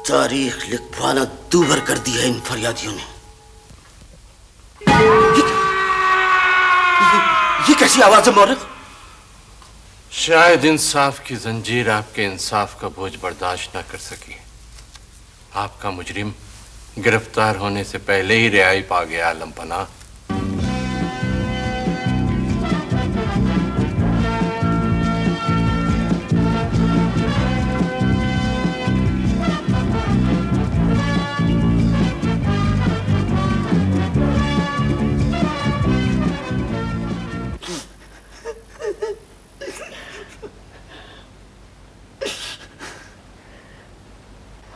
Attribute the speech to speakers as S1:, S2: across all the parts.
S1: तारीख लिखवाना दूभर कर दी है इन फरियादियों ने। ये कैसी आवाज है मौलक?
S2: शायद इंसाफ की जंजीर आपके इंसाफ का बोझ बर्दाश्त न कर सकी। आपका मुजरिम गिरफ्तार होने से पहले ही रिहाई पा गया आलम पनाह।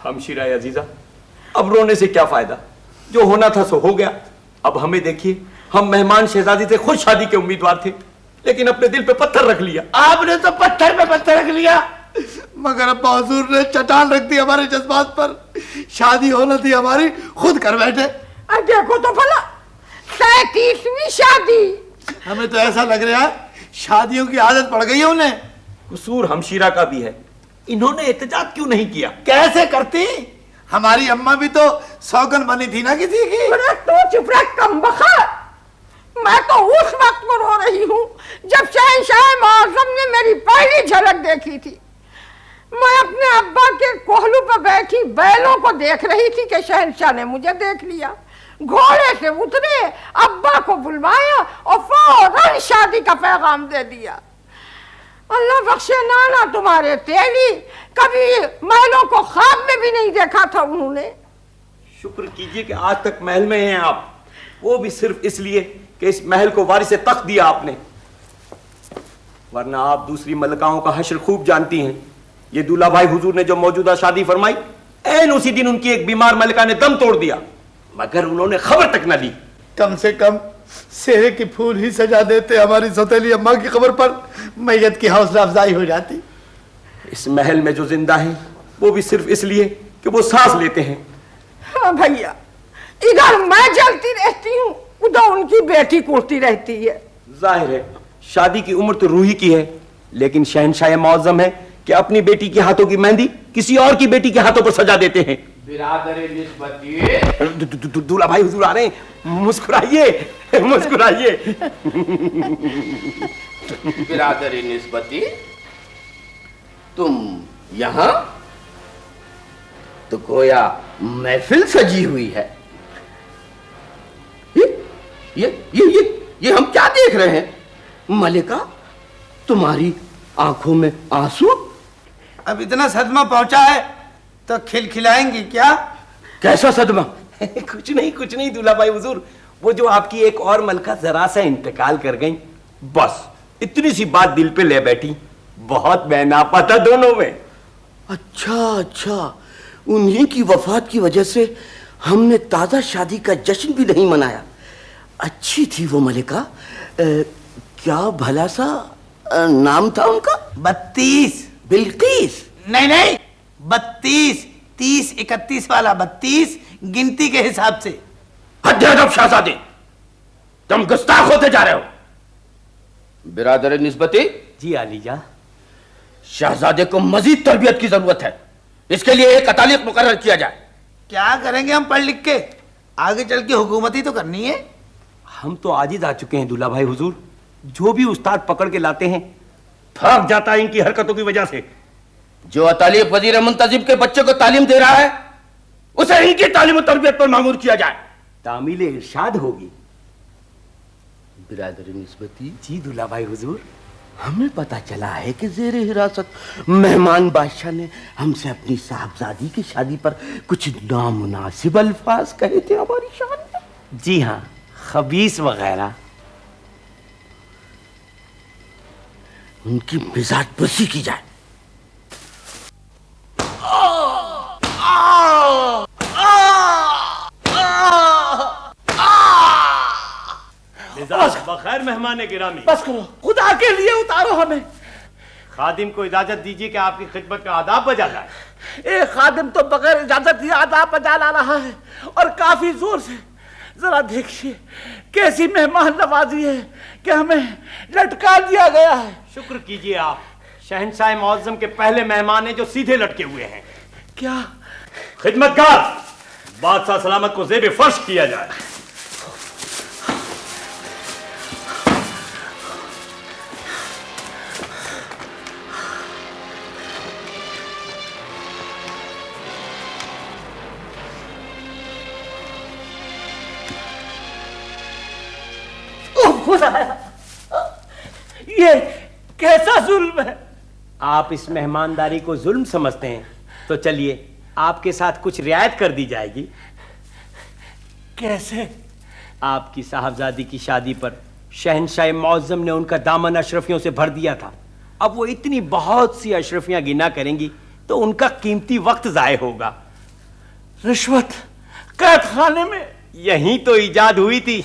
S3: हमशीरा अजीजा, अब रोने से क्या फायदा? जो होना था सो हो गया। अब हमें देखिए, हम मेहमान शहजादी से खुद शादी के उम्मीदवार थे, लेकिन अपने दिल पे पत्थर रख लिया।
S4: आपने तो पत्थर पे पत्थर रख लिया, मगर अब्बा हुजूर ने चट्टान रख दी हमारे जज्बात पर। शादी होना थी हमारी, खुद कर बैठे।
S5: देखो तो भला, 37वीं शादी।
S4: हमें तो ऐसा लग रहा है शादियों की आदत पड़ गई है उन्हें।
S3: कसूर हमशीरा का भी है, इन्होंने एहतजाज क्यों नहीं किया?
S4: कैसे करती? हमारी अम्मा भी तो सौगन बनी थी ना किसी की।
S5: तो चुप रह कमबख्त। मैं तो उस वक्त में रो रही हूँ जब शहंशाह मुअज़्ज़म ने मेरी पहली झलक देखी थी। मैं अपने अब्बा के कोहलू पर बैठी बैलों को देख रही थी कि शहंशाह ने मुझे देख लिया। घोड़े से उतरे, अब्बा को बुलवाया और फौरन शादी का पैगाम दे दिया। अल्लाह बख्शे नाना तुम्हारे तेली, कभी महलों को ख्वाब में भी नहीं देखा था उन्होंने।
S3: शुक्र कीजिए कि आज तक महल में हैं आप, वो भी सिर्फ इसलिए कि इस महल को वारिसे तख्त दिया आपने, वरना आप दूसरी मलकाओं का हश्र खूब जानती हैं। ये दूल्हा भाई हुजूर ने जो मौजूदा शादी फरमाई, ऐन उसी दिन उनकी एक बीमार मलका ने दम तोड़ दिया, मगर उन्होंने खबर तक न ली।
S4: कम से कम सेहरे की फूल ही सजा देते, हमारी सौतेली अम्मा की खबर पर मैयत की हौसला अफजाई हो जाती।
S3: इस महल में जो जिंदा है वो भी सिर्फ इसलिए कि वो सांस लेते हैं।
S5: हाँ भैया, इधर मैं जलती रहती हूँ, उधर उनकी बेटी कुड़ती रहती है।
S3: जाहिर है शादी की उम्र तो रूही की है, लेकिन शहंशाह मुअज़्ज़म है कि अपनी बेटी के हाथों की मेहंदी किसी और की बेटी के हाथों पर सजा देते हैं।
S6: बिरादर निस्बती,
S3: दूल्हा भाई हुजूर आ रहे हैं, मुस्कुराइए मुस्कुराइए।
S6: बिरादर निस्बती, तुम यहाँ? तो गोया महफिल सजी हुई है। ये हम क्या देख रहे हैं? मलिका, तुम्हारी आंखों में आंसू?
S4: अब इतना सदमा पहुंचा है तो खिलखिलाएंगी क्या?
S3: कैसा सदमा? कुछ नहीं दूल्हा भाई हुजूर, वो जो आपकी एक और मलका जरा सा इंतकाल कर गई, बस इतनी सी बात दिल पे ले बैठी। बहुत बेनापा था दोनों में।
S1: अच्छा, उन्हीं की वफात की वजह से हमने ताजा शादी का जश्न भी नहीं मनाया। अच्छी थी वो मलिका। क्या भला सा नाम था उनका?
S4: 32।
S1: बिल्किस?
S4: नहीं, 32, 30, 31 वाला 32 गिनती के हिसाब से।
S6: हद शहजादे, तुम गुस्ताख होते जा रहे हो। बिरादर निस्बती।
S3: जी आलीजा।
S6: शहजादे को मजीद तरबियत की जरूरत है, इसके लिए एक अतालिक मुकर्रर किया जाए।
S4: क्या करेंगे हम पढ़ लिख के? आगे चल के हुकूमती तो करनी है।
S3: हम तो आजिज आ चुके हैं दूल्हा भाई हुजूर, जो भी उस्ताद पकड़ के लाते हैं थक जाता है इनकी हरकतों की वजह से।
S6: जो अतालिक वजीर मुंतजिब के बच्चे को तालीम दे रहा है, उसे इनकी तालीम और तरबियत पर मामूर किया जाए।
S3: तामील इरशाद होगी।
S1: बिरादर निस्बती।
S3: जी दूल्हा भाई हुजूर।
S1: हमें पता चला है कि जेर हिरासत मेहमान बादशाह ने हमसे अपनी साहबजादी की शादी पर कुछ नामुनासिब अल्फाज कहे थे हमारी शान में।
S3: जी हाँ, खबीस वगैरह।
S1: उनकी मिजाज पुरसी की जाए।
S3: बखैर मेहमान गिरामी।
S4: बस करो, खुदा के लिए उतारो हमें।
S3: खादिम को इजाजत दीजिए कि आपकी खिदमत का आदाब बजा लाए।
S4: एक खादिम तो बगैर इजाजत ही आदाब बजा ला रहा है, और काफी जोर से। जरा देखिए कैसी मेहमान नवाजी है कि हमें लटका दिया गया है।
S3: शुक्र कीजिए आप शहंशाह मुअज़्ज़म के पहले मेहमान हैं जो सीधे लटके हुए हैं।
S4: क्या
S3: खिदमतगार, बादशाह सलामत को ज़ेब फर्श किया जाए।
S4: ये कैसा जुल्म है?
S3: आप इस मेहमानदारी को जुल्म समझते हैं तो चलिए आपके साथ कुछ रियायत कर दी जाएगी।
S4: कैसे?
S3: आपकी साहबजादी की शादी पर शहंशाह मुअज्जम ने उनका दामन अशरफियों से भर दिया था। अब वो इतनी बहुत सी अशरफियां गिना करेंगी तो उनका कीमती वक्त जाय होगा।
S4: रिश्वत कैद खाने में?
S3: यही तो इजाद हुई थी।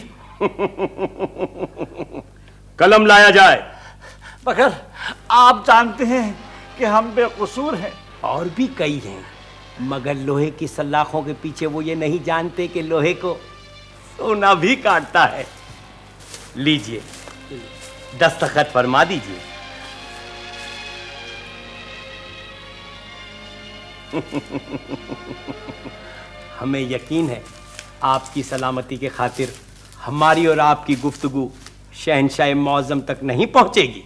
S3: कलम लाया जाए।
S4: मगर आप जानते हैं कि हम बेकसूर हैं।
S3: और भी कई हैं, मगर लोहे की सलाखों के पीछे वो ये नहीं जानते कि लोहे को सोना भी काटता है। लीजिए, दस्तखत फरमा दीजिए। हमें यकीन है आपकी सलामती के खातिर हमारी और आपकी गुफ्तगू शहंशाह मुअज्जम तक नहीं पहुंचेगी।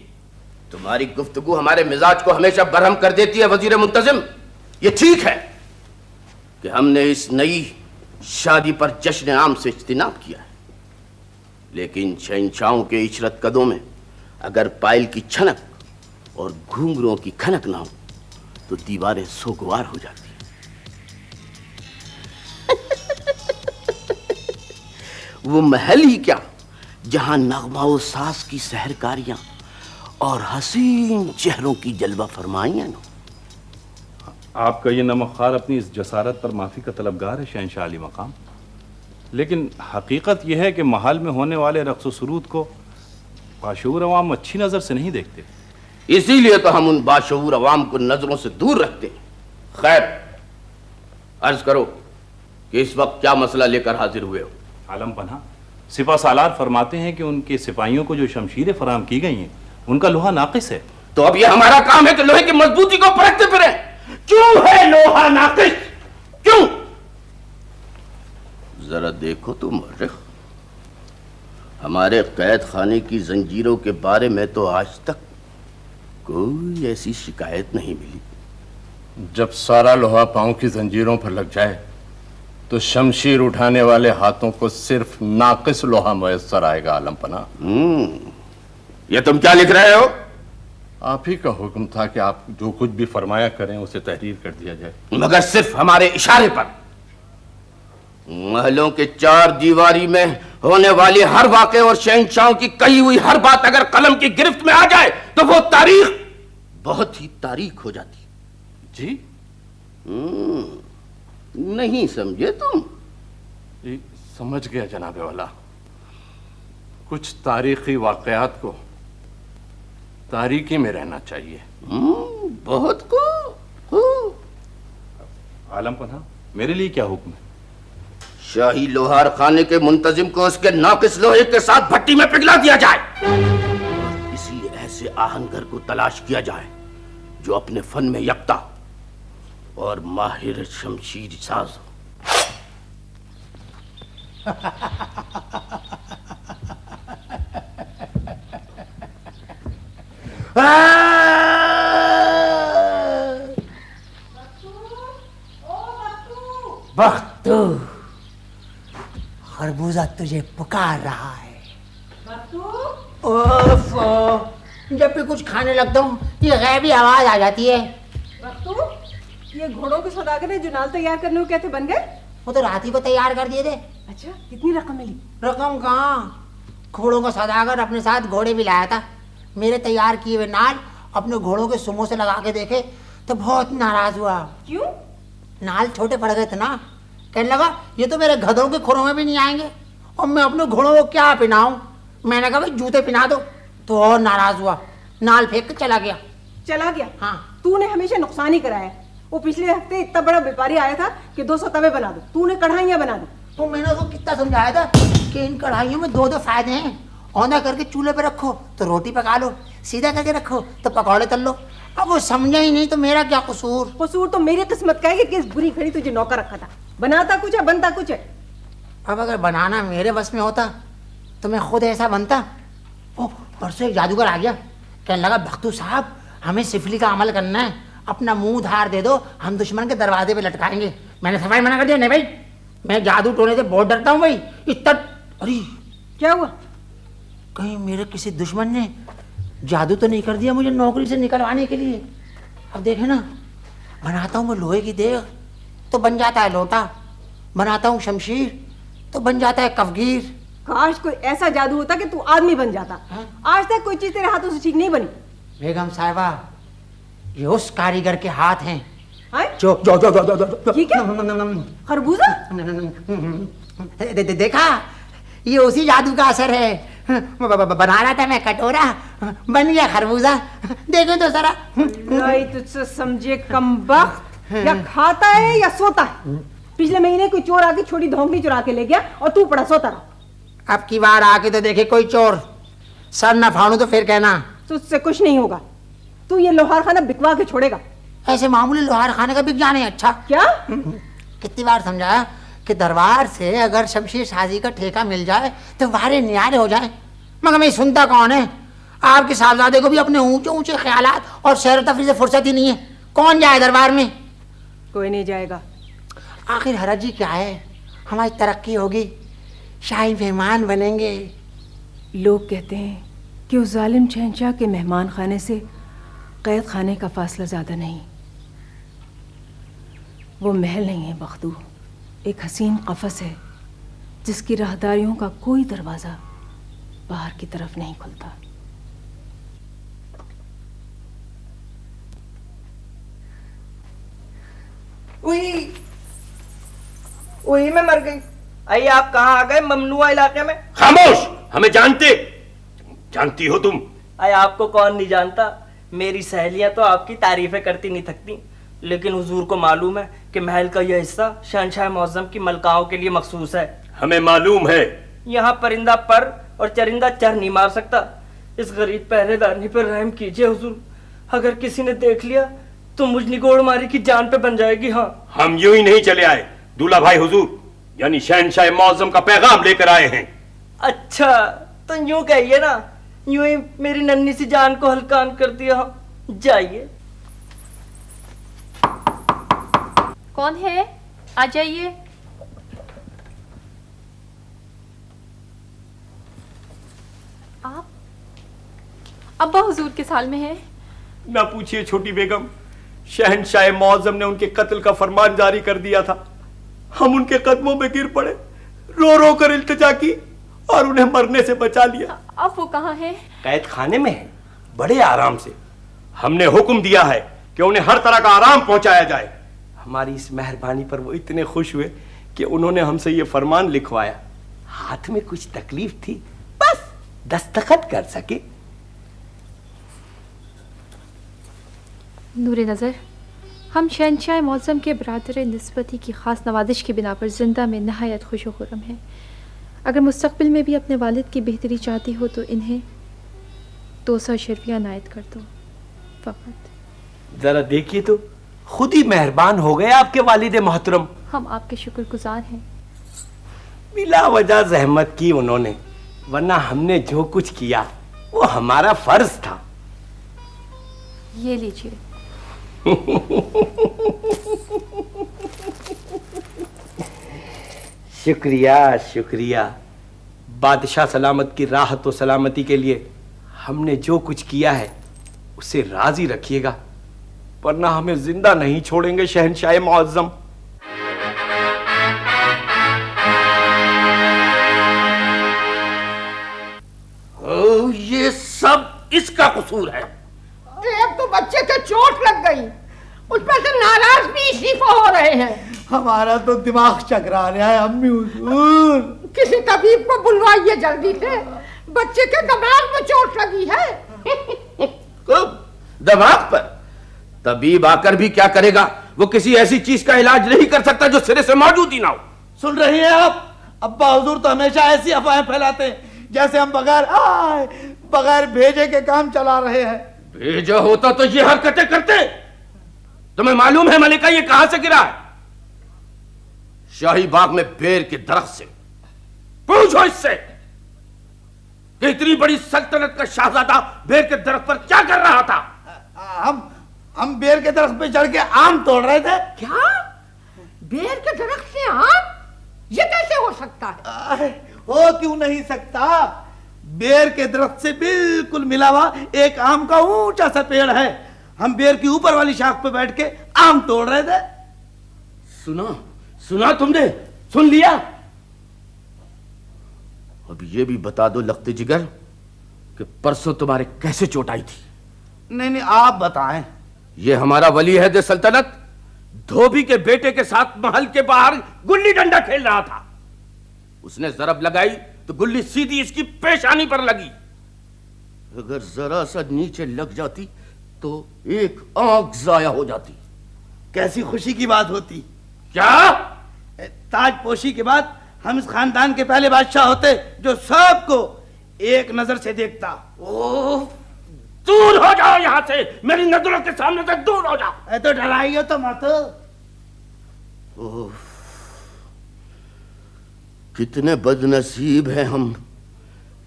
S6: तुम्हारी गुफ्तगू हमारे मिजाज को हमेशा बरहम कर देती है वजीर मुंतजिम। ये ठीक है कि हमने इस नई शादी पर जश्न आम से इज्तिनाब किया है, लेकिन शहंशाहों के इशरत कदों में अगर पायल की छनक और घुंघरुओं की खनक ना हो तो दीवारें सोगवार हो जाती हैं। वो महल ही क्या जहां नगमाओ सास की सहरकारियां और हसीन चेहरों की जलवा फरमाइयां न।
S7: आपका ये नमख्वार अपनी इस जसारत पर माफ़ी का तलबगार है शहंशाह अली मकाम, लेकिन हकीकत यह है कि महल में होने वाले रक्स व सुरूद को बाशऊर अवाम अच्छी नज़र से नहीं देखते।
S6: इसीलिए तो हम उन बाशऊर अवाम को नजरों से दूर रखते हैं। खैर, अर्ज करो कि इस वक्त क्या मसला लेकर हाजिर हुए हो?
S7: आलम पन्हा, सिपा सालार फरमाते हैं कि उनके सिपाहियों को जो शमशीरें फराहम की गई हैं उनका लोहा नाकिस है।
S6: तो अब यह हमारा काम है कि लोहे की मजबूती को परखते फिरें। क्यों है लोहा नाकिस? क्यों? जरा देखो तो मर्रिख, हमारे कैद खाने की जंजीरों के बारे में तो आज तक कोई ऐसी शिकायत नहीं मिली।
S2: जब सारा लोहा पांव की जंजीरों पर लग जाए तो शमशीर उठाने वाले हाथों को सिर्फ नाकिस लोहा मुयस्सर आएगा। आलम पना,
S6: ये तुम क्या लिख रहे हो?
S2: आप ही का हुक्म था कि आप जो कुछ भी फरमाया करें उसे तहरीर कर दिया जाए।
S6: मगर सिर्फ हमारे इशारे पर। महलों के चार दीवारी में होने वाली हर वाक़े और शहंशाहों की कही हुई हर बात अगर कलम की गिरफ्त में आ जाए तो वो तारीख बहुत ही तारीख हो जाती।
S2: जी?
S6: नहीं समझे तुम?
S2: जी, समझ गया जनाबे वाला। कुछ तारीखी वाक़यात को तारीकी में रहना चाहिए।
S6: बहुत को।
S7: आलम पन्हा, मेरे लिए क्या हुक्म है?
S6: शाही लोहार खाने के मुंतजिम को उसके नाकिस लोहे के साथ भट्टी में पिघला दिया जाए और किसी ऐसे आहनगर को तलाश किया जाए जो अपने फन में यकता और माहिर शमशीर साज हो।
S8: बख्तू, खरबूजा तुझे पुकार रहा है। जब भी कुछ खाने लगता हूँ ये गैबी आवाज आ जाती है।
S9: बख्तू, ये घोड़ों के सौदागर ने जुनाल तैयार करने को कहते बन गए?
S8: वो तो रात ही को तैयार कर दिए थे।
S9: अच्छा, कितनी रकम मिली?
S8: रकम कहाँ, घोड़ों का सौदागर अपने साथ घोड़े भी लाया था। मेरे तैयार किए हुए नाल अपने घोड़ों के सुमों से लगा के देखे तो बहुत नाराज हुआ।
S9: क्यों?
S8: नाल छोटे पड़ गए थे ना। कहने लगा ये तो मेरे गधों के खुरों में भी नहीं आएंगे और मैं अपने घोड़ों को क्या पिनाऊं। मैंने कहा भाई जूते पिना दो, तो और नाराज हुआ, नाल फेंक के चला गया।
S9: चला गया?
S8: हाँ।
S9: तूने हमेशा नुकसान ही कराया। वो पिछले हफ्ते इतना बड़ा व्यापारी आया था कि 200 तवे बना दो, तूने कढ़ाइयाँ बना दो।
S8: तो मैंने उसको कितना समझाया था कि इन कढ़ाइयों में दो फायदे हैं। औंधा करके चूल्हे पे रखो तो रोटी पका लो, सीधा करके रखो तो पकौड़े तल लो। अब वो समझा ही नहीं तो मेरा क्या कसूर?
S9: कसूर तो मेरी किस्मत का है कि किस बुरी घड़ी तुझे नौकर रखा था। बनाता कुछ है, बनता कुछ है।
S8: अब अगर बनाना मेरे बस में होता तो मैं खुद ऐसा बनता। ओ, परसों एक जादूगर आ गया, कहने लगा भक्तू साहब हमें सिफली का अमल करना है, अपना मुंह धार दे दो, हम दुश्मन के दरवाजे पे लटकाएंगे। मैंने सफाई मना कर दिया, नहीं भाई मैं जादू टोने से बहुत डरता हूँ भाई। इतना अरे
S9: क्या हुआ?
S8: कहीं मेरे किसी दुश्मन ने जादू तो नहीं कर दिया मुझे नौकरी से निकलवाने के लिए? अब देखे ना, बनाता हूँ मैं लोहे की देग तो बन जाता है लोटा, बनाता हूँ शमशीर तो बन जाता है कफगीर।
S9: काश कोई ऐसा जादू होता कि तू आदमी बन जाता। आज तक कोई चीज तेरे हाथों से ठीक नहीं बनी।
S8: बेगम साहिबा ये उस कारीगर के हाथ हैं
S9: जो ठीक है। खरबूजा
S8: देखा, ये उसी जादू का असर है। बना रहा था मैं कटोरा, बन गया खरबूजा। देखो तो जरा।
S9: नहीं तुझसे समझे कमबख्त, या खाता है या सोता है। पिछले महीने कोई चोर आके छोटी धोंकनी चुरा के ले गया और तू पड़ा सोता रहा।
S8: अब की बार आके तो देखे कोई चोर, सर न फाड़ू तो फिर कहना।
S9: तुझसे कुछ नहीं होगा, तू ये लोहार खाना बिकवा के छोड़ेगा।
S8: ऐसे मामूली लोहार खाने का बिक जाने अच्छा
S9: क्या?
S8: कितनी बार समझाया कि दरबार से अगर शमशीर साजी का ठेका मिल जाए तो वारे न्यारे हो जाए, मगर मैं सुनता कौन है? आपके साहबजादे को भी अपने ऊंचे ऊंचे ख्यालात और सैर तफरी से फुर्सत ही नहीं है। कौन जाए दरबार में?
S9: कोई नहीं जाएगा।
S8: आखिर हरज जी क्या है, हमारी तरक्की होगी, शाही मेहमान बनेंगे।
S9: लोग कहते हैं कि उस जालिम शहंशाह के मेहमान खाने से कैद खाने का फासला ज़्यादा नहीं। वो महल नहीं है बख्तू, एक हसीन कफस है जिसकी राहदारियों का कोई दरवाज़ा बाहर की तरफ नहीं खुलता।
S10: वही मैं मर गई। आइए आप कहाँ आ गए ममनुआ इलाके में?
S3: खामोश, हमें जानती हो तुम?
S10: अरे आपको कौन नहीं जानता, मेरी सहेलियां तो आपकी तारीफें करती नहीं थकती। लेकिन हुजूर को मालूम है कि महल का यह हिस्सा शहंशाह मौज़म की मलकाओं के लिए मखसूस है।
S3: हमें मालूम है।
S10: यहाँ परिंदा पर और चरिंदा चर नहीं मार सकता। इस गरीब पहरेदारनी पर रहम कीजिए हुजूर, अगर किसी ने देख लिया तो मुझ निगोड़ मारी की जान पे बन जाएगी। हाँ,
S3: हम यूं ही नहीं चले आए, दूल्हा भाई हुजूर यानी शहंशाह मौज़म का पैगाम लेकर आए हैं।
S10: अच्छा तो यूं कहिए ना, यूं ही मेरी नन्ही सी जान को हल्कान कर दिया। जाइए।
S11: कौन है? आ जाइए। आप अब्बा हुजूर के साल में हैं?
S3: ना पूछिए छोटी बेगम, शहंशाह मौज़म ने उनके कत्ल का फरमान जारी कर दिया था। हम उनके कदमों में गिर पड़े, रो रो कर इल्तिजा की और उन्हें मरने से बचा लिया।
S11: अब वो कहाँ हैं?
S3: कैद खाने में है, बड़े आराम से। हमने हुक्म दिया है कि उन्हें हर तरह का आराम पहुंचाया जाए। हमारी इस मेहरबानी पर वो इतने खुश हुए कि उन्होंने हमसे ये फरमान लिखवाया। हाथ में कुछ तकलीफ थी, बस दस्तखत कर सके।
S11: नूरे नज़र, हम शहंशाह मौज़म के बरादर निस्बती की ख़ास नवाजिश की बिना पर जिंदा में नहायत खुश खुर्रम हैं। अगर मुस्तक़बिल में भी अपने वालिद की बेहतरी चाहती हो तो इन्हें 200 शर्फिया नायत कर दो फ़कत।
S3: जरा देखिए तो, खुद ही मेहरबान हो गए आपके वालिद मोहतरम।
S11: हम आपके शुक्रगुजार हैं।
S3: बिला वजह जहमत की उन्होंने, वरना हमने जो कुछ किया वो हमारा फर्ज था।
S11: ये लीजिए।
S3: शुक्रिया शुक्रिया। बादशाह सलामत की राहत और सलामती के लिए हमने जो कुछ किया है उसे राजी रखिएगा, वरना हमें जिंदा नहीं छोड़ेंगे शहंशाह मुअज़्ज़म।
S6: ये सब इसका कसूर है।
S5: एक तो बच्चे के चोट लग गई, उसमें से नाराज भी इसी को हो रहे हैं।
S4: हमारा तो दिमाग चकरा रहा है अम्मी हुजूर।
S5: किसी तबीब को बुलवाइए जल्दी से, बच्चे के दिमाग में चोट लगी है।
S6: दिमाग पर? तबीब आकर भी क्या करेगा? वो किसी ऐसी चीज का इलाज नहीं कर सकता जो सिरे से मौजूद ही ना हो।
S4: सुन रही हैं आप? अब्बा हुजूर तो हमेशा ऐसी अफवाहें फैलाते हैं जैसे हम बगैर भेजे के काम चला रहे हैं।
S6: भेजा होता तो ये हरकतें करते। तुम्हें मालूम है मलिका ये कहां से गिरा है? शाही बाग में बेर के दरख्त से। पूछो इससे कि इतनी बड़ी सल्तनत का शहजादा बेर के दरख्त पर क्या कर रहा था?
S4: हम बेर के दरख्त पे चढ़ के आम तोड़ रहे थे।
S5: क्या? बेर के दरख्त से आम? ये कैसे हो सकता है?
S4: हो क्यों नहीं सकता? बेर के दरख्त से बिल्कुल मिला हुआ एक आम का ऊंचा सा पेड़ है। हम बेर की ऊपर वाली शाख पे बैठ के आम तोड़ रहे थे।
S6: सुना तुमने? सुन लिया? अब ये भी बता दो लख्ते जिगर कि परसों तुम्हारे कैसे चोट आई थी?
S4: नहीं आप बताएं।
S6: ये हमारा वली है सल्तनत धोबी के बेटे के साथ महल के बाहर गुल्ली डंडा खेल रहा था। उसने जरब लगाई तो गुल्ली सीधी इसकी पेशानी पर लगी। अगर जरा सा नीचे लग जाती तो एक आंख जाया हो जाती।
S4: कैसी खुशी की बात होती।
S6: क्या?
S4: ताजपोशी के बाद हम इस खानदान के पहले बादशाह होते जो सबको एक नजर से देखता।
S6: ओह, दूर हो जाओ यहां से, मेरी नजरों के सामने से दूर हो जाओ।
S4: तो डराइए तो मत।
S6: कितने बदनसीब हैं हम।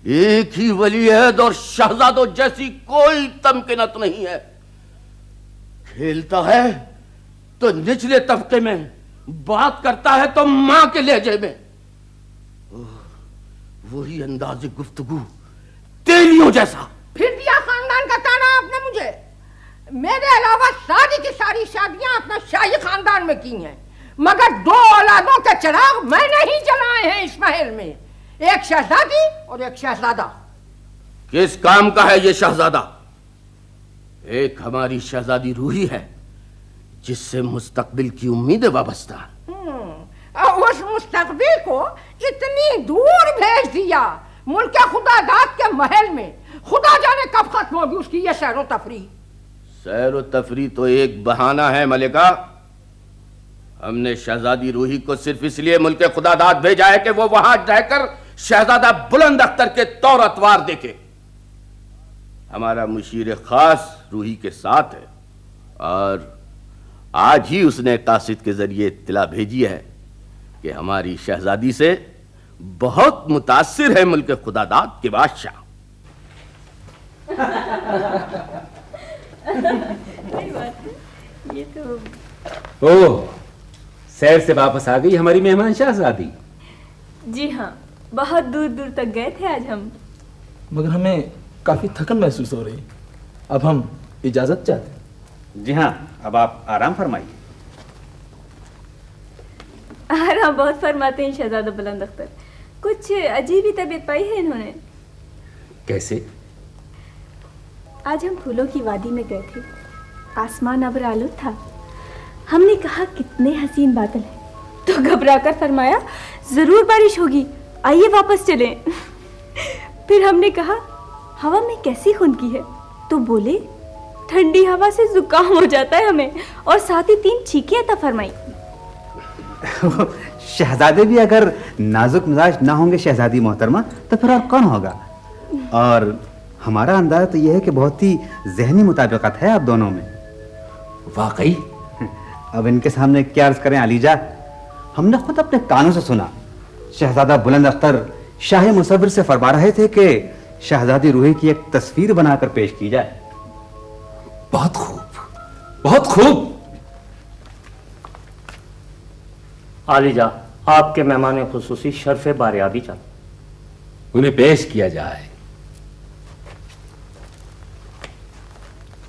S6: एक ही वलीअहद और शहजादों जैसी कोई तमकीनत नहीं है। खेलता है तो निचले तबके में, बात करता है तो मां के लहजे में। वही अंदाज़े गुफ्तगू तेलियों जैसा।
S5: फिर दिया खानदान का ताना आपने मुझे। मेरे अलावा सारी की सारी शादियां अपने शाही खानदान में की हैं, मगर 2 औलादों के चिराग मैंने ही जलाए हैं इस महल में। एक शहजादी और एक शहजादा।
S6: किस काम का है ये शहजादा? एक हमारी शहजादी रूही है जिससे मुस्तकबिल की उम्मीदें वाबस्ता है।
S5: उस मुस्तकबिल को इतनी दूर भेज दिया मुल्क खुदादाद के महल में। खुदा जाने कब खत्म होगी उसकी ये सैर व तफरी।
S6: सैर व तफरी तो एक बहाना है मलिका। हमने शहजादी रूही को सिर्फ इसलिए मुल्क खुदादाद भेजा है कि वो वहां रहकर शहजादा बुलंद अख्तर के तौर अतवार देखे। हमारा मुशीर खास रूही के साथ है और आज ही उसने कासिद के जरिए इत्तला भेजी है कि हमारी शहजादी से बहुत मुतासिर है मुल्क खुदादाद के बादशाह।
S12: ये तो ओह, सैर से वापस आ गई हमारी मेहमान शहजादी।
S13: जी हाँ, बहुत दूर दूर तक गए थे आज हम।
S14: मगर हमें काफी थकन महसूस हो रही। अब हम इजाजत चाहते हैं।
S12: जी हाँ, अब आप आराम फरमाइए।
S13: आराम बहुत फरमाते हैं शहजादा बुलंद अख्तर। कुछ अजीब ही तबीयत पाई है इन्होंने।
S12: कैसे?
S13: आज हम फूलों की वादी में गए थे। आसमान अब्र आलूद था। हमने कहा कितने हसीन बादल हैं, तो घबराकर फरमाया जरूर बारिश होगी, आइए वापस चलें। फिर हमने कहा हवा में कैसी खुनकी है, तो बोले ठंडी हवा से जुकाम हो जाता है हमें, और साथ ही 3 चीखें अता फरमाई।
S12: शहजादे भी अगर नाजुक मिजाज ना होंगे शहजादी मोहतरमा, तो फिर और कौन होगा? और हमारा अंदाजा तो यह है कि बहुत ही जहनी मुताबिकत है आप दोनों में।
S14: वाकई?
S12: अब इनके सामने क्या अर्ज करें अलीजा। हमने खुद अपने कानों से सुना शहजादा बुलंद अख्तर शाही मुसव्विर से फरमा रहे थे कि शहजादी रूही की एक तस्वीर बनाकर पेश की जाए।
S14: बहुत खूब, बहुत खूब।
S10: आलिजा, आपके मेहमान खुसूसी शर्फ बारियाबी चाहते,
S12: उन्हें पेश किया जाए।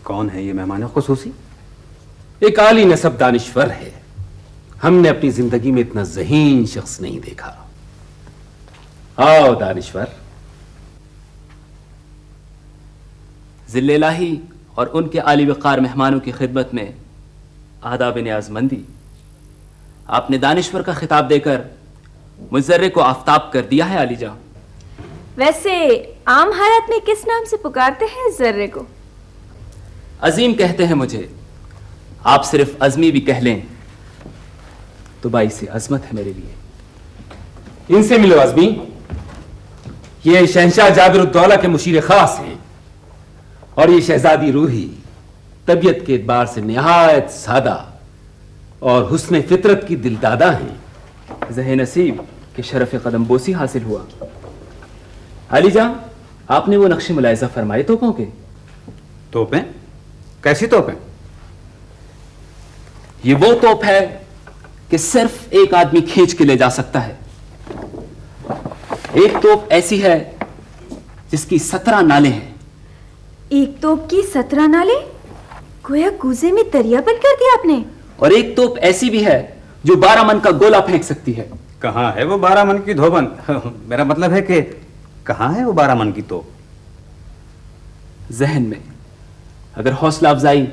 S12: कौन है ये मेहमान खुसूसी?
S14: एक आली नसब दानिश्वर है। हमने अपनी जिंदगी में इतना ज़हीन शख्स नहीं देखा। आओ दानिश्वर।
S15: ज़िल्ले इलाही और उनके आली वक़ार मेहमानों की खिदमत में आदाब नियाज़मंदी। आपने दानिश्वर का खिताब देकर मुजर्रे को आफताब कर दिया है आलिजा।
S13: वैसे आम हालत में किस नाम से पुकारते हैं जर्रे को?
S15: अजीम कहते हैं मुझे। आप सिर्फ अजमी भी कह लें तो बाइसे अजमत है मेरे लिए।
S14: इनसे मिलो अजमी। ये शहंशाह जाबिरुद्दौला के मुशीर खास हैं और ये शहजादी रूही तबीयत के एतबार से निहायत सादा और हुस्न फितरत की दिलदादा हैं।
S15: ज़हे नसीब के शरफ कदम बोसी हासिल हुआ। अलीजा, आपने वो नक्शे मुलायजा फरमाए तोपों के?
S12: तोपें? कैसी तोपें?
S15: ये वो तोप है कि सिर्फ एक आदमी खींच के ले जा सकता है। एक तोप ऐसी है जिसकी 17 नाले हैं।
S13: एक तोप की 17 नाले? गोया कूजे में दरिया बंद कर दिया आपने।
S15: और एक तोप ऐसी भी है जो 12 मन का गोला फेंक सकती है।
S12: कहाँ है वो 12 मन की धोबन? मेरा मतलब है कि कहाँ है वो 12 मन की तोप?
S15: जहन में। अगर हौसला अफजाई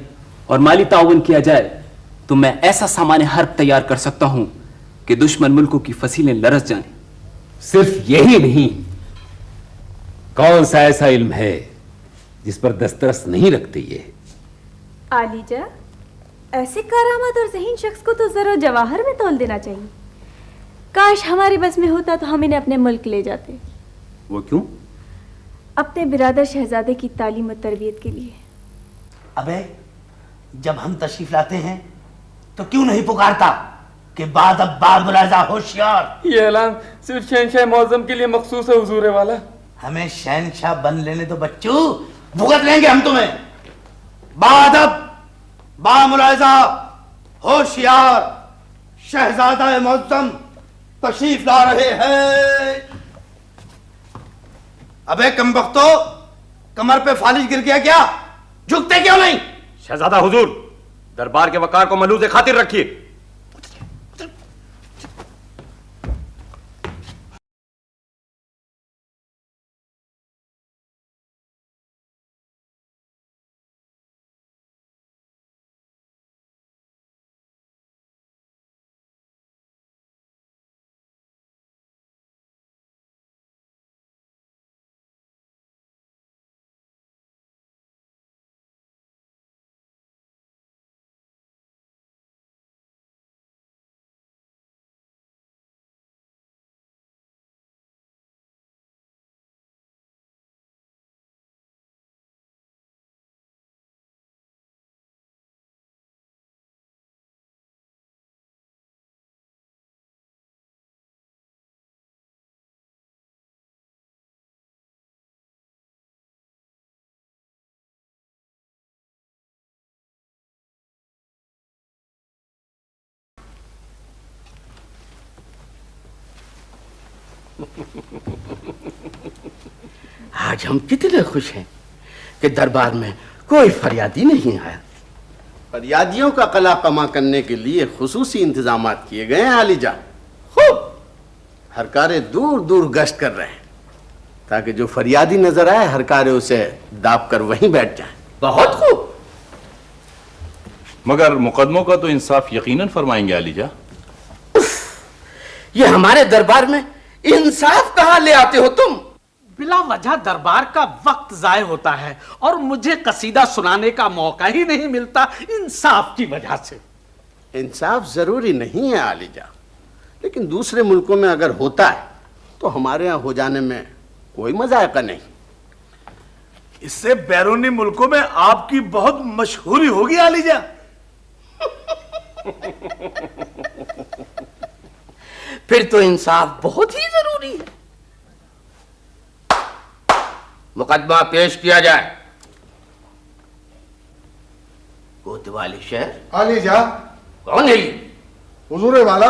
S15: और माली ताउन किया जाए तो मैं ऐसा सामान हर्ब तैयार कर सकता हूं कि दुश्मन मुल्कों की फसीलें लरस जाएं।
S14: सिर्फ यही नहीं, कौन सा ऐसा इल्म है जिस पर दस्तरस नहीं रखते ये?
S13: आलीजा, ऐसे करामात और ज़हीन शख्स को तो जरा जवाहर में तोल देना चाहिए। काश हमारे बस में होता तो हम इन्हें अपने मुल्क ले जाते।
S12: वो क्यों?
S13: अपने बिरादर शहजादे की तालीम और तरबियत के लिए।
S4: अबे, जब हम तशरीफ लाते हैं तो क्यों नहीं पुकारता कि बाद अब बामुलाजा होशियार?
S10: ये ऐलान सिर्फ शहंशाह मौज़म के लिए मखसूस है हुजूर वाला।
S4: हमें शहंशाह बन लेने तो बच्चू, भुगत लेंगे हम तुम्हें। बाद अब बामुलाजा होशियार शहजादा मौज़म तशरीफ ला रहे हैं। अबे कमबख्तो, कमर पे फालिज गिर गया क्या? झुकते क्यों नहीं?
S3: शहजादा हुजूर, दरबार के वकार को मलूज़े खातिर रखिए।
S1: आज हम कितने खुश हैं कि दरबार में कोई फरियादी नहीं आया।
S6: फरियादियों का कला कमा करने के लिए खुसूसी इंतजाम किए गए हैं आलीजा। खूब हरकारे दूर दूर गश्त कर रहे हैं ताकि जो फरियादी नजर आए हरकारे उसे दाब कर वहीं बैठ जाए।
S1: बहुत खूब।
S7: मगर मुकदमों का तो इंसाफ यकीनन फरमाएंगे आलीजा।
S1: ये हमारे दरबार में इंसाफ कहाँ ले आते हो तुम?
S4: बिला वजह दरबार का वक्त जाय होता है और मुझे कसीदा सुनाने का मौका ही नहीं मिलता इंसाफ की वजह से।
S6: इंसाफ जरूरी नहीं है आलीजा, लेकिन दूसरे मुल्कों में अगर होता है तो हमारे यहाँ हो जाने में कोई मजायका नहीं।
S4: इससे बैरूनी मुल्कों में आपकी बहुत मशहूरी होगी आलीजा।
S1: फिर तो इंसाफ बहुत ही जरूरी है।
S6: मुकदमा पेश किया जाए। कोतवाली शहर।
S16: आलीजा।
S6: कौन है ये?
S16: हुजूर वाला,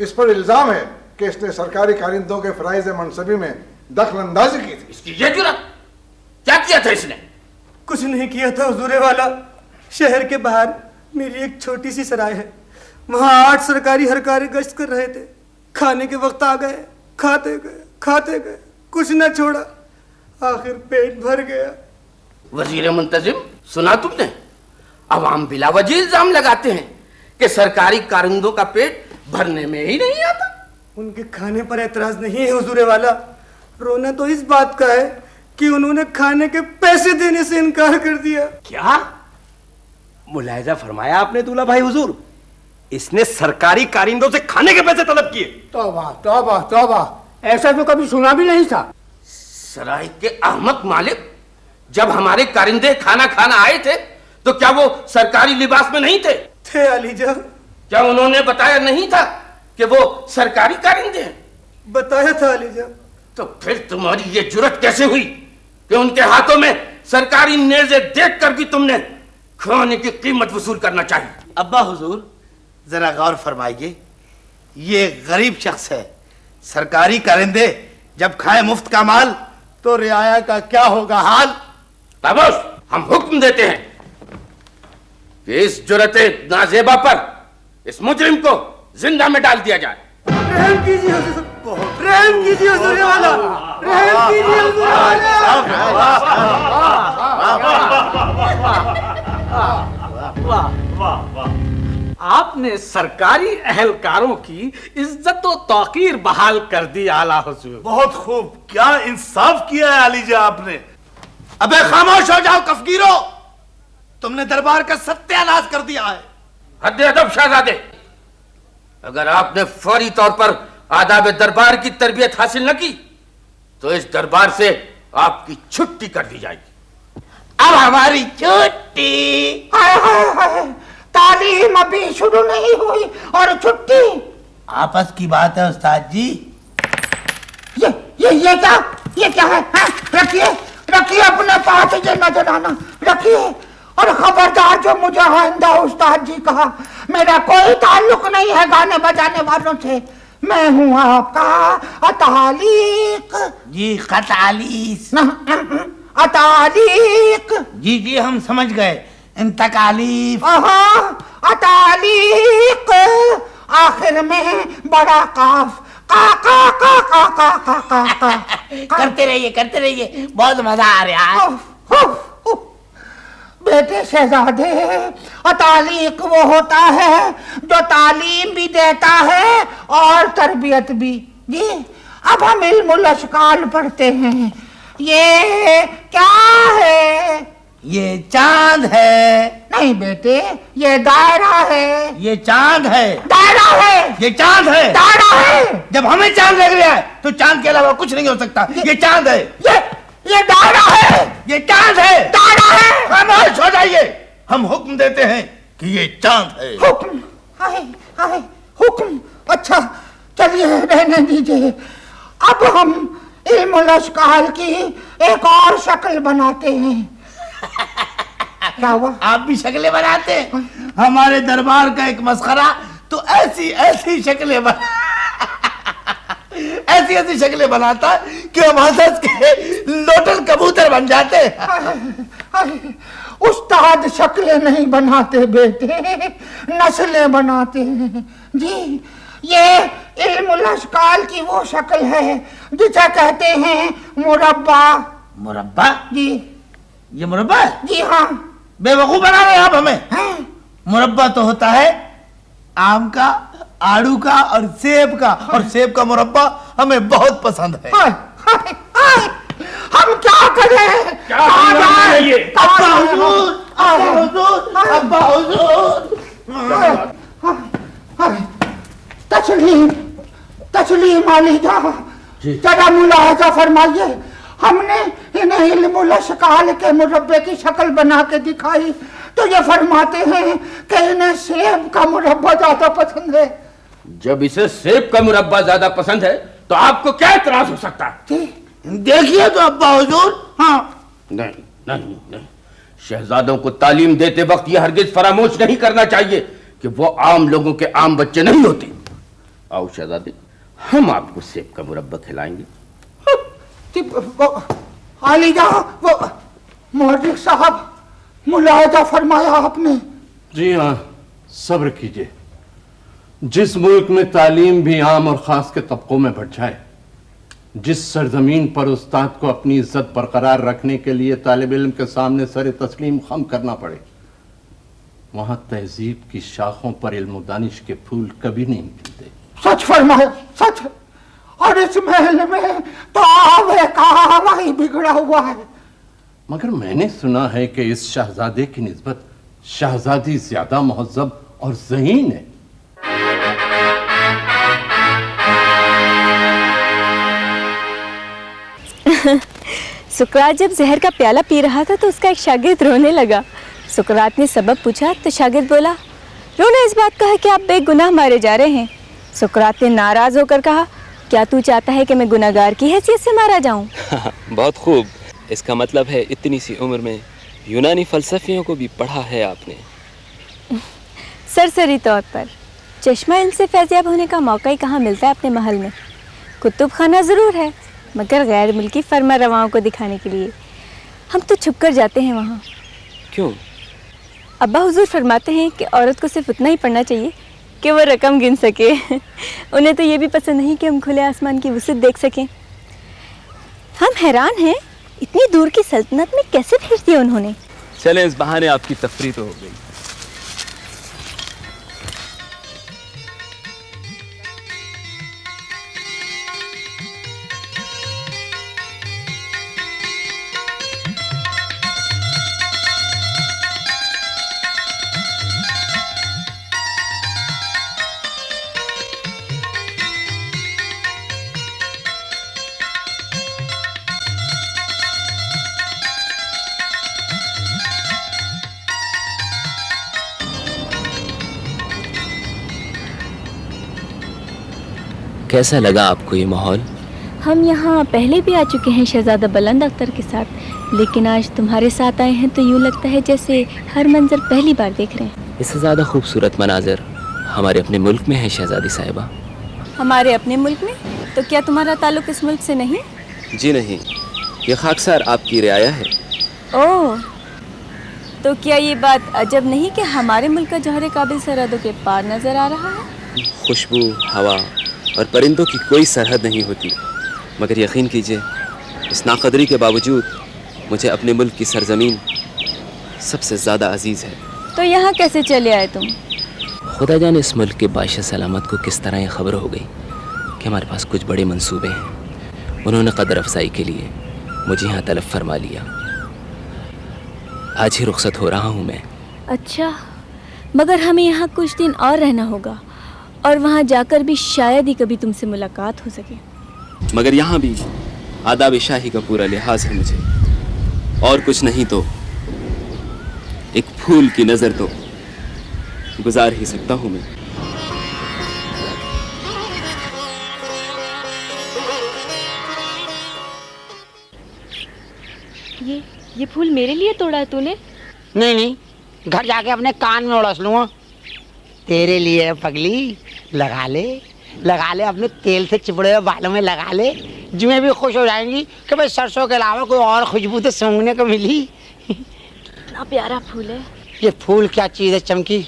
S16: इस पर इल्जाम है कि इसने सरकारी कारिंदों के फराइज मनसबी में दखल अंदाजी की थी।
S6: इसकी ये जुर्रत? क्या किया था इसने?
S10: कुछ नहीं किया था हुजूर वाला। शहर के बाहर मेरी एक छोटी सी सराय है, वहां 8 सरकारी हरकारे गश्त कर रहे थे। खाने के वक्त आ गए, खाते गए, कुछ न छोड़ा, आखिर पेट भर गया।
S1: वजीर मुंतजिम, सुना तुमने? अवाम बिला वजह इल्जाम लगाते हैं कि सरकारी कारिंदों का पेट भरने में ही नहीं आता।
S10: उनके खाने पर एतराज नहीं है हुजूर वाला, रोना तो इस बात का है कि उन्होंने खाने के पैसे देने से इनकार कर दिया।
S3: क्या मुलाहिजा फरमाया आपने दूल्हा भाई हुजूर? इसने सरकारी कारिंदों से खाने के पैसे तलब किए।
S5: तौबा तौबा तौबा, ऐसा तो कभी सुना भी नहीं था।
S1: सराय के अहमक मालिक
S6: जब हमारे कारिंदे खाना खाना आए थे तो क्या वो सरकारी लिबास में नहीं थे?
S10: थे अलीजा।
S6: क्या उन्होंने बताया नहीं था कि वो सरकारी कारिंदे हैं?
S10: बताया था अलीजा।
S6: तो फिर तुम्हारी ये जुर्रत कैसे हुई कि उनके हाथों में सरकारी नेज़े देखकर भी तुमने खाने की कीमत वसूल करना चाहिए?
S4: अब्बा हुजूर, जरा गौर फरमाइए, ये गरीब शख्स है। सरकारी कारिंदे जब खाए मुफ्त का माल तो रियाया का क्या होगा हाल?
S6: खामोश! हम हुक्म देते हैं कि इस जुर्रते नाजेबा पर इस मुजरिम को जिंदा में डाल दिया जाए।
S10: रहम कीजिए हुजूर, रहम कीजिए हुजूर वाला, रहम कीजिए हुजूर
S4: वाला। आपने सरकारी अहलकारों की इज्जत व तौकीर बहाल कर दी आला हुजूर।
S17: बहुत खूब, क्या इंसाफ किया है अलीजा आपने।
S4: अबे खामोश हो जाओ कफगीरो, तुमने दरबार का सत्यानाश कर दिया है।
S6: हद अदब शहजादे, अगर आपने फौरी तौर पर आदाब दरबार की तरबियत हासिल न की तो इस दरबार से आपकी छुट्टी कर दी जाएगी।
S8: अब हमारी छुट्टी, हाय हाय हाय, तालीम अभी शुरू नहीं हुई और छुट्टी।
S4: आपस की बात है उस्ताद जी।
S8: ये क्या है? रखिए रखिए अपने पास, ये नजर आना रखिए। और खबरदार, जो मुझे आइंदा उस्ताद जी कहा, मेरा कोई ताल्लुक नहीं है गाने बजाने वालों से। मैं हूँ आपका अतालिक
S4: जी। खतालीस
S8: अतालिक
S4: जी जी, हम समझ गए। इंतकालीफ
S8: अतालिक, आखिर में बड़ा काफ का का का का का का का का।
S4: करते रहिए, बहुत मजा आ रहा है।
S8: बेटे शहजादे, तालीक वो होता है जो तालीम भी देता है और तरबियत भी। जी, अब हम इल्मुल अशकाल पढ़ते हैं। ये क्या है?
S4: ये चांद है।
S8: नहीं बेटे, ये दायरा है।
S4: ये चांद है।
S8: दायरा है।
S4: ये चांद है।
S8: दायरा है।
S4: जब हमें चांद लग रहा है तो चांद के अलावा कुछ नहीं हो सकता। ये चांद है।
S8: ये दायरा है।
S4: ये चांद है।
S8: दायरा है।
S4: खामोश हो जाइए, हम हुक्म देते हैं कि ये चांद है।
S8: हुक्म, हाय हाय, हुक्म। अच्छा चलिए, रहने दीजिए। अब हम इल्मुल अशकाल की एक और शक्ल बनाते हैं। क्या हुआ?
S4: आप भी शक्लें बनाते हैं? हमारे दरबार का एक मस्खरा तो ऐसी ऐसी शक्लें ऐसी शक्लें बनाता है कि हम हंस के लोटल कबूतर बन जाते हैं।
S8: उस्ताद शक्लें नहीं बनाते बेटे, नस्लें बनाते हैं। जी, ये इल्मुल अशकाल की वो शक्ल है जिसे कहते हैं मुरब्बा।
S4: मुरब्बा?
S8: जी।
S4: ये मुरब्बा?
S8: जी हाँ।
S4: बेवकूफ बना रहे हैं आप हमें। मुरब्बा तो होता है आम का, आड़ू का और सेब का, और सेब का मुरब्बा हमें बहुत पसंद है।
S8: हाय, हाय, हाय, हम क्या करें?
S4: अब्बा हुजूर, अब्बा हुजूर।
S8: तस्लीम, तस्लीम आलिजा, जरा मुलाहजा फरमाइए। हमने इन्हें इल्मुल अशकाल के मुरब्बे की शक्ल बना के दिखाई तो ये फरमाते हैं कि इन्हें सेब का मुरब्बा ज्यादा पसंद है।
S6: जब इसे सेब का मुरब्बा ज्यादा पसंद है तो आपको क्या इतराज हो सकता है?
S4: देखिए तो अब्बा हुजूर।
S6: हाँ, नहीं नहीं नहीं, शहजादों को तालीम देते वक्त यह हरगिज फरामोश नहीं करना चाहिए कि वो आम लोगों के आम बच्चे नहीं होते। आओ शहजादे, हम आपको सेब का मुरब्बा खिलाएंगे।
S8: आलिजा, वो मौलिक साहब, मुलाहजा फरमाया आपने।
S2: जी हाँ, सब्र कीजिए। जिस मुल्क में तालीम भी आम और खास के तबकों में बढ़ जाए, जिस सरजमीन पर उस्ताद को अपनी इज्जत बरकरार रखने के लिए तालिब इल्म के सामने सर तस्लीम खम करना पड़े, वहां तहजीब की शाखों पर इल्म दानिश के फूल कभी नहीं खिलते।
S8: सच फरमाया, सच। और इस महल में तो आवे का आवा ही बिगड़ा हुआ है।
S2: मगर मैंने सुना है कि इस शहजादे की निस्बत शहजादी ज्यादा मुहज्जब और ज़हीन है।
S13: सुकरात जब जहर का प्याला पी रहा था तो उसका एक शागिर्द रोने लगा। सुकरात ने सबब पूछा तो शागिर्द बोला, रोना इस बात का है कि आप बेगुनाह मारे जा रहे हैं। सुकरात ने नाराज होकर कहा, क्या तू चाहता है कि मैं गुनाहगार की हैसियत से मारा जाऊं?
S15: बहुत खूब। इसका मतलब है इतनी सी उम्र में यूनानी फलसफियों को भी पढ़ा है आपने।
S13: सरसरी तौर पर चश्मा इल्म से फैज़याब होने का मौका ही कहाँ मिलता है अपने महल में। कुतुब खाना ज़रूर है, मगर गैर मुल्की फरमा रवाओं को दिखाने के लिए। हम तो छुप कर जाते हैं वहाँ।
S15: क्यों?
S13: अब्बा हुजूर फरमाते हैं कि औरत को सिर्फ उतना ही पढ़ना चाहिए कि वो रकम गिन सके। उन्हें तो ये भी पसंद नहीं कि हम खुले आसमान की वसअत देख सकें। हम हैरान हैं, इतनी दूर की सल्तनत में कैसे भेज दिया उन्होंने।
S15: चलें, इस बहाने आपकी तफरीह तो हो गई। कैसा लगा आपको ये माहौल?
S13: हम यहाँ पहले भी आ चुके हैं शहजादा बुलंद अख्तर के साथ, लेकिन आज तुम्हारे साथ आए हैं तो यूँ लगता है जैसे हर मंजर पहली बार देख रहे हैं।
S15: इससे ज़्यादा खूबसूरत मनाजर हमारे अपने मुल्क में है शहजादी साहिबा।
S13: हमारे अपने मुल्क में? तो क्या तुम्हारा ताल्लुक इस मुल्क से नहीं?
S15: जी नहीं, ये खाकसार आपकी रियाया है।
S13: ओह, तो क्या ये बात अजब नहीं कि हमारे मुल्क का जौहर काबिल सरहदों के पार नजर आ रहा है?
S15: खुशबू, हवा और परिंदों की कोई सरहद नहीं होती, मगर यकीन कीजिए इस नाकदरी के बावजूद मुझे अपने मुल्क की सरजमीन सबसे ज़्यादा अजीज़ है।
S13: तो यहाँ कैसे चले आए तुम?
S15: खुदा जाने इस मुल्क के बादशाह सलामत को किस तरह ये खबर हो गई कि हमारे पास कुछ बड़े मंसूबे हैं। उन्होंने कदर अफजाई के लिए मुझे यहाँ तलब फरमा लिया। आज ही रुखसत हो रहा हूँ मैं।
S13: अच्छा, मगर हमें यहाँ कुछ दिन और रहना होगा और वहाँ जाकर भी शायद ही कभी तुमसे मुलाकात हो सके।
S15: मगर यहाँ भी आदाब शाही का पूरा लिहाज है मुझे, और कुछ नहीं तो एक फूल की नज़र तो गुजार ही सकता हूँ मैं।
S13: ये फूल मेरे लिए तोड़ा है तूने?
S8: नहीं नहीं, घर जाके अपने कान में उड़स लूँगा। तेरे लिए पगली, लगा ले अपने तेल से चिपड़े हुए बालों में लगा ले। जिमें भी खुश हो जाएंगी कि भाई सरसों के अलावा कोई और खुशबू तो सूंघने को मिली।
S13: कितना प्यारा फूल है
S8: ये। फूल क्या चीज़ है चमकी,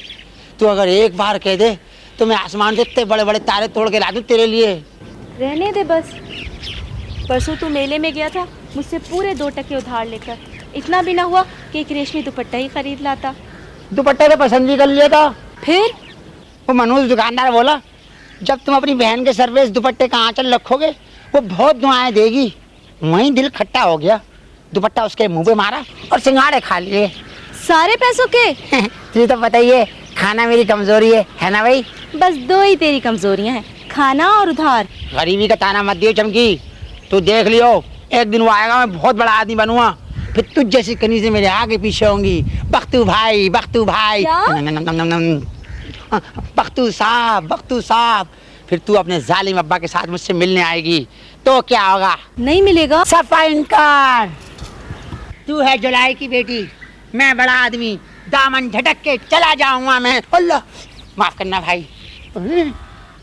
S8: तू अगर एक बार कह दे तो मैं आसमान से इतने बड़े बड़े तारे तोड़ के ला दूँ तेरे लिए।
S13: रहने दे बस। परसों तू मेले में गया था मुझसे पूरे 2 टके उधार लेकर। इतना भी ना हुआ कि एक रेशमी दुपट्टा ही खरीद लाता।
S8: दुपट्टा तो पसंद ही कर लिया था।
S13: फिर
S8: वो मनोज दुकानदार बोला, जब तुम अपनी बहन के सर पे इस दुपट्टे का आंचल रखोगे वो बहुत दुआएं देगी। वहीं दिल खट्टा हो गया, दुपट्टा उसके मुंह पे मारा और सिंगाड़े खा लिए।
S13: सारे पैसों के?
S8: तुझे तो पता ही है खाना मेरी कमजोरी है ना भाई?
S13: बस 2 ही तेरी कमजोरियां हैं, खाना और उधार।
S8: गरीबी का ताना मत दियो चमकी, तू देख लियो एक दिन वो आएगा, मैं बहुत बड़ा आदमी बनूंगा, फिर तुझ जैसी कनी से मेरे आगे पीछे होंगी। बख्तू भाई बख्तू साहब, फिर तू अपने जालिम अब्बा के साथ मुझसे मिलने आएगी तो क्या होगा?
S13: नहीं मिलेगा।
S8: सफा इनकार। तू है जुलाई की बेटी, मैं बड़ा आदमी, दामन झटक के चला जाऊंगा मैं। अल्लाह माफ करना भाई।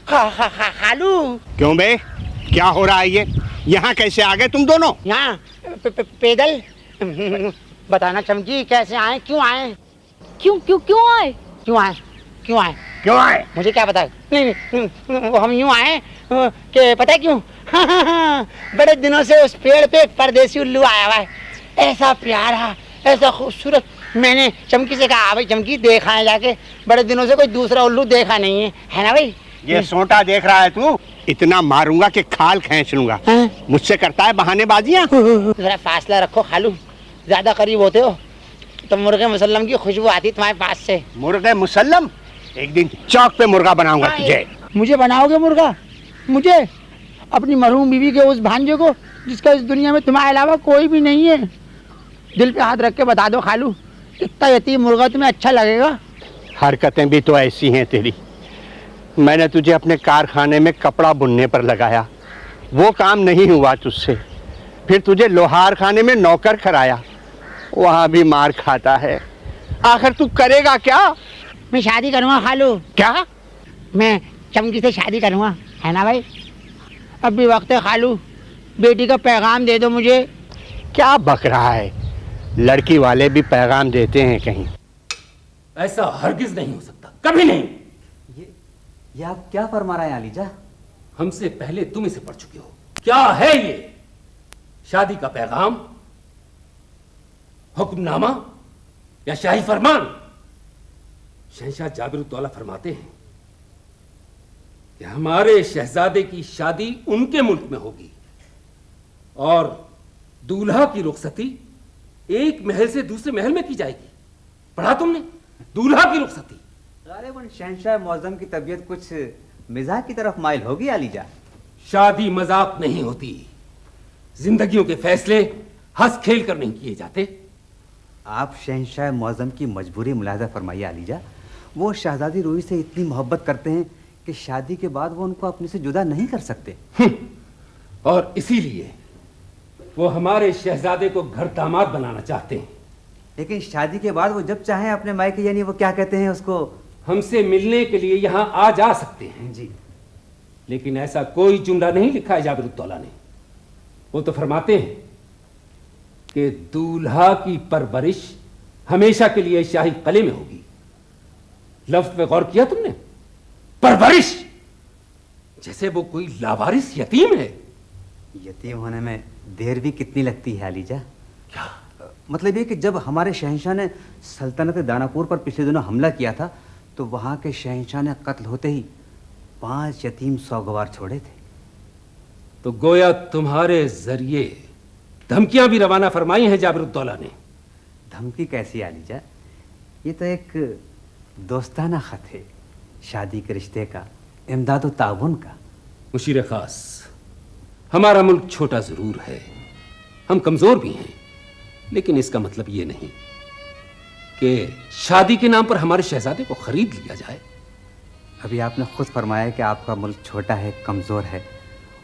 S8: खालू।
S18: क्यों बे, क्या हो रहा है ये? यहाँ कैसे आ गए तुम दोनों?
S8: यहाँ पैदल। बताना चमकी, कैसे आए, क्यों आए? क्यों आए मुझे क्या पता है। नहीं, हम यूँ आए कि पता है क्यों? बड़े दिनों से उस पेड़ पे एक परदेसी उल्लू आया हुआ है, ऐसा प्यारा, ऐसा खूबसूरत। मैंने चमकी से कहा, भाई चमकी देखा है जाके, बड़े दिनों से कोई दूसरा उल्लू देखा नहीं है ना भाई?
S18: ये सोटा देख रहा है तू? इतना मारूंगा कि खाल खींच लूंगा। मुझसे करता है बहानेबाजियां।
S8: जरा फासला रखो खालू, ज्यादा करीब होते हो तो मुर्गे मुसल्लम की खुशबू आती तुम्हारे पास से।
S18: मुर्गे मुसल्लम? एक दिन चौक पे मुर्गा बनाऊंगा तुझे।
S8: मुझे बनाओगे मुर्गा? मुझे? अपनी मरहूम बीवी के उस भांजे को जिसका इस दुनिया में तुम्हारे अलावा कोई भी नहीं है। दिल पे हाथ रख के बता दो खालू, इतना यतीम मुर्गा तुम्हें अच्छा लगेगा?
S18: हरकतें भी तो ऐसी हैं तेरी। मैंने तुझे अपने कारखाने में कपड़ा बुनने पर लगाया, वो काम नहीं हुआ तुझसे। फिर तुझे लोहार खाने में नौकर कराया, वहां भी मार खाता है। आखिर तू करेगा क्या?
S8: मैं शादी करूँगा खालू।
S18: क्या?
S8: मैं चमकी से शादी करूँगा, है ना भाई? अब भी वक्त है खालू, बेटी का पैगाम दे दो मुझे।
S18: क्या बक रहा है? लड़की वाले भी पैगाम देते हैं कहीं।
S14: ऐसा हरगिज नहीं हो सकता, कभी नहीं।
S12: ये आप क्या फरमा रहे हैं अलीजा?
S14: हमसे पहले तुम इसे पढ़ चुके हो। क्या है ये? शादी का पैगाम, हुक्मनामा या शाही फरमान? शहंशाह जाबिरुद्दौला फरमाते हैं कि हमारे शहजादे की शादी उनके मुल्क में होगी और दूल्हा की रुखसती एक महल से दूसरे महल में की जाएगी। पढ़ा तुमने? दूल्हा की रुखसती।
S12: गालिबन शहंशाह मौज़म की तबीयत कुछ मिजाज की तरफ माइल होगी अलीजा।
S14: शादी मजाक नहीं होती, जिंदगियों के फैसले हंस खेल कर नहीं किए जाते।
S12: आप शहंशाह मौज़म की मजबूरी मुलाहिजा फरमाइए अलीजा। वो शहजादी रूही से इतनी मोहब्बत करते हैं कि शादी के बाद वो उनको अपने से जुदा नहीं कर सकते।
S14: और इसीलिए वो हमारे शहजादे को घर दामाद बनाना चाहते हैं।
S12: लेकिन शादी के बाद वो जब चाहें अपने मायके, यानी वो क्या कहते हैं उसको,
S14: हमसे मिलने के लिए यहाँ आ जा सकते हैं।
S12: जी,
S14: लेकिन ऐसा कोई जुमला नहीं लिखा है जाबिरुद्दौला ने। वो तो फरमाते हैं कि दूल्हा की परवरिश हमेशा के लिए शाही कले में होगी। लफ्ज पे गौर किया तुमने? परवरिश, जैसे वो कोई लावारिस यतीम है।
S12: यतीम होने में देर भी कितनी लगती है अलीजा? क्या मतलब ये कि जब हमारे शहंशाह ने सल्तनत दानापुर पर पिछले दिनों हमला किया था तो वहां के शहंशाह ने कत्ल होते ही 5 यतीम सौगवार छोड़े थे।
S14: तो गोया तुम्हारे जरिए धमकियां भी रवाना फरमाई हैं जाबिरुद्दौला ने।
S12: धमकी कैसी अलीजा? ये तो एक दोस्ताना खत है, शादी के रिश्ते का, इमदाद व ताउन का।
S14: मुशीर खास, हमारा मुल्क छोटा जरूर है, हम कमजोर भी हैं, लेकिन इसका मतलब ये नहीं कि शादी के नाम पर हमारे शहजादे को खरीद लिया जाए।
S12: अभी आपने खुद फरमाया कि आपका मुल्क छोटा है, कमजोर है,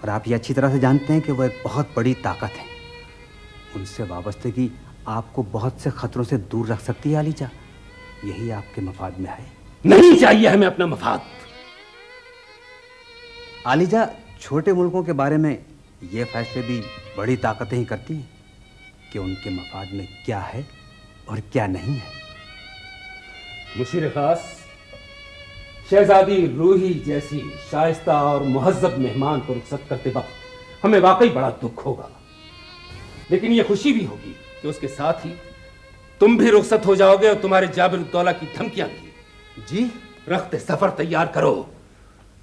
S12: और आप ये अच्छी तरह से जानते हैं कि वह एक बहुत बड़ी ताकत है। उनसे वाबस्तगी आपको बहुत से खतरों से दूर रख सकती है अलीजा। यही आपके मफाद में है।
S14: नहीं चाहिए हमें अपना मफाद।
S12: अलीजा, छोटे मुल्कों के बारे में ये फैसले भी बड़ी ताकतें ही करती हैं कि उनके मफाद में क्या है और क्या नहीं है।
S14: मुशीर खास, शहजादी रूही जैसी शाइस्ता और मुहज्जब मेहमान को रुखसत करते वक्त हमें वाकई बड़ा दुख होगा, लेकिन यह खुशी भी होगी कि उसके साथ ही तुम भी रुखसत हो जाओगे और तुम्हारे जाबिरुद्दौला की धमकियां भी।
S12: जी,
S14: रख्त सफर तैयार करो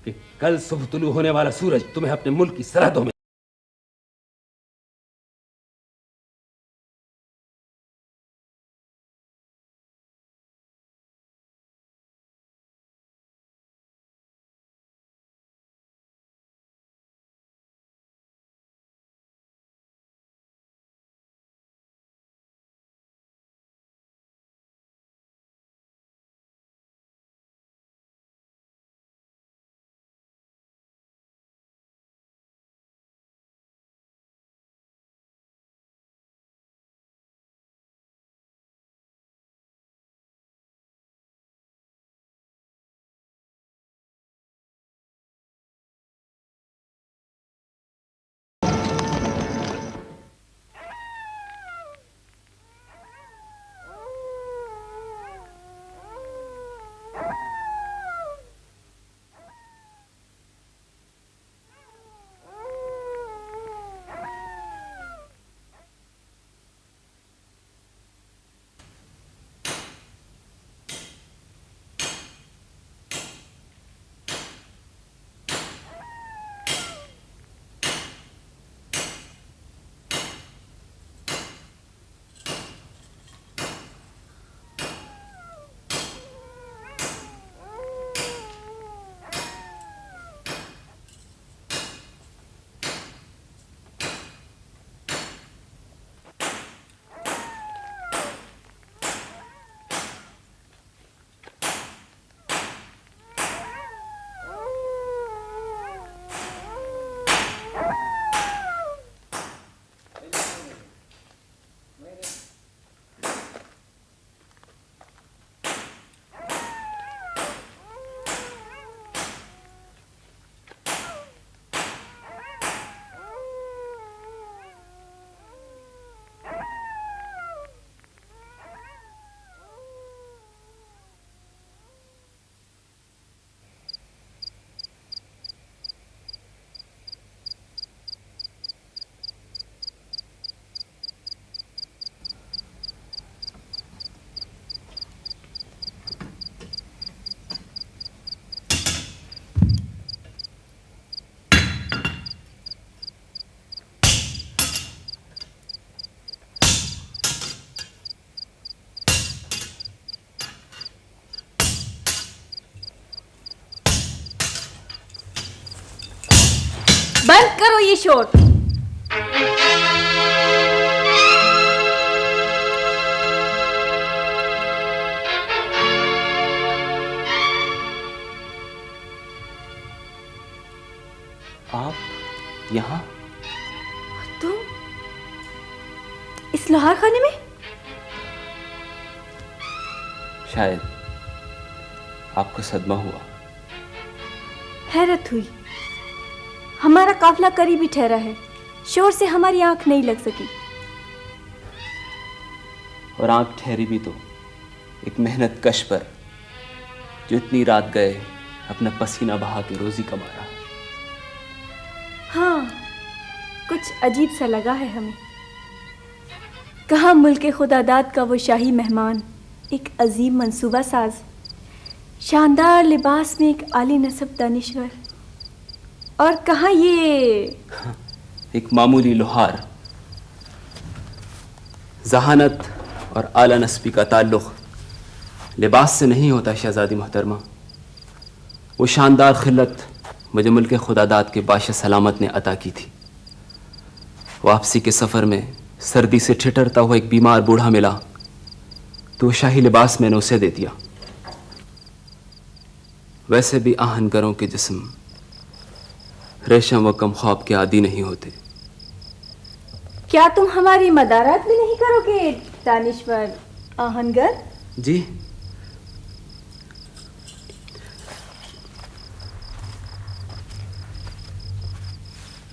S14: कि कल सुबह तुलू होने वाला सूरज तुम्हें अपने मुल्क की सरहदों में
S13: हो ये शोर?
S15: आप यहाँ?
S13: तुम इस लोहार खाने में?
S15: शायद आपको सदमा हुआ।
S13: हैरत हुई। हमारा काफिला करीब ही ठहरा है, शोर से हमारी आंख नहीं लग सकी।
S15: और आंख ठहरी भी तो एक मेहनत कश पर जो इतनी रात गए अपना पसीना बहा के रोजी कमा रहा।
S13: हाँ, कुछ अजीब सा लगा है हमें। कहाँ मुल्के खुदादाद का वो शाही मेहमान, एक अजीम मंसूबा साज, शानदार लिबास में एक आली नसब दानिश्वर, और कहाँ ये
S15: एक मामूली लोहार। जहानत और आला नस्बी का ताल्लुक लिबास से नहीं होता शहजादी मोहतरमा। वो शानदार खिलत मुझे मुल्क खुदादाद के बादशाह सलामत ने अता की थी। वापसी के सफ़र में सर्दी से ठिठरता हुआ एक बीमार बूढ़ा मिला तो वो शाही लिबास मैंने उसे दे दिया। वैसे भी आहनगरों के जिस्म रेशम व कम ख्वाब के आदी नहीं होते।
S13: क्या तुम हमारी मदारात भी नहीं करोगे दानिश्वर आहनगर?
S15: जी,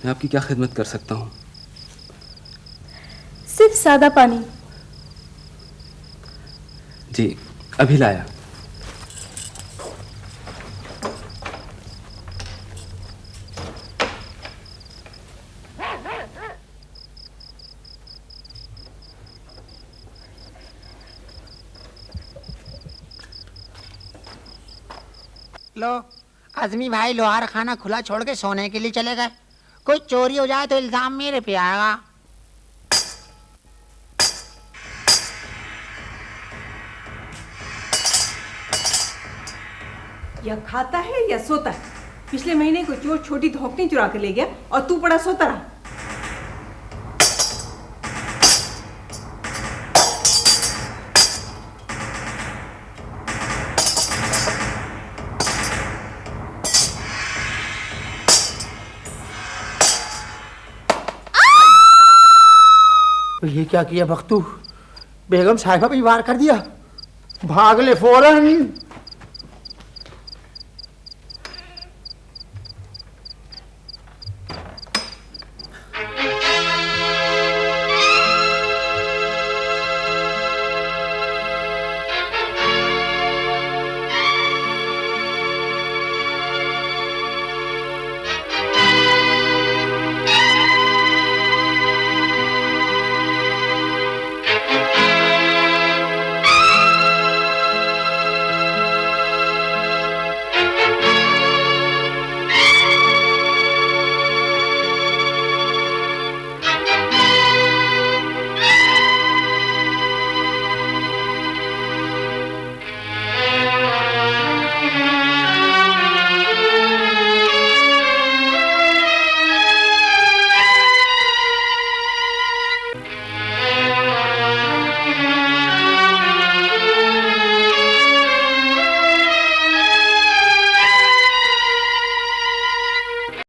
S15: मैं आपकी क्या खिदमत कर सकता हूँ?
S13: सिर्फ सादा पानी।
S15: जी, अभी लाया।
S8: लो, आजमी भाई लोहार खाना खुला छोड़ के सोने के लिए चले गए। कोई चोरी हो जाए तो इल्जाम मेरे पे आएगा।
S9: या खाता है या सोता है। पिछले महीने कोई चोर छोटी धोखनी चुरा के ले गया और तू पड़ा सोता रहा।
S8: ये क्या किया बख्तू? बेगम साहिबा पे वार कर दिया। भाग ले फौरन।